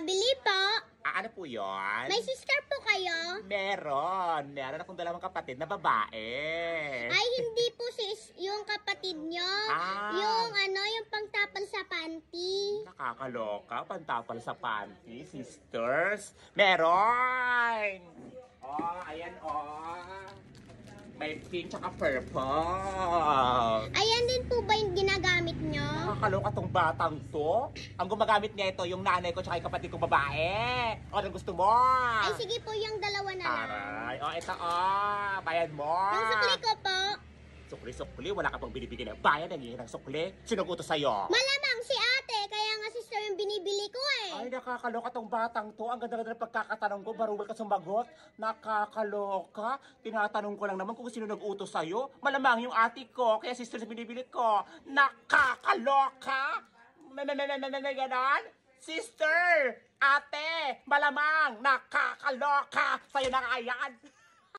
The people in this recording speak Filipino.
Pabili po. Ano po yun? May sister po kayo? Meron. Meron akong dalawang kapatid na babae. Ay, hindi po sis, yung kapatid nyo. Yung pangtapal sa panty. Nakakaloka. Pantapal sa panty, sisters. Meron! Ayan May pink tsaka purple. Ayan din po ba yung ginagamit nyo? Nakakaloka tong batang to. Ang gumagamit niya ito, yung nanay ko tsaka yung kapatid kong babae. Anong gusto mo? Ay, sige po, yung dalawa na lang. Aray. Ito bayan mo. Yung sukli ko po. Sukli-sukli? Wala ka bang binibigyan ng bayan? Nangihin ng sukli? Sinong utos sa'yo? Malamang si ate, kaya nga sister yung binibili ko eh. Ay, nakakaloka tong batang to. Ang ganda-ganda ng pagkakatanong ko. Barugal ka sumagot. Nakakaloka. Tinatanong ko lang naman kung sino nag-utos sa'yo. Malamang yung ate ko, kaya sister sa binibili ko. Nakakaloka! Ganon? Sister! Ate! Malamang! Nakakaloka! Sa'yo na nga yan!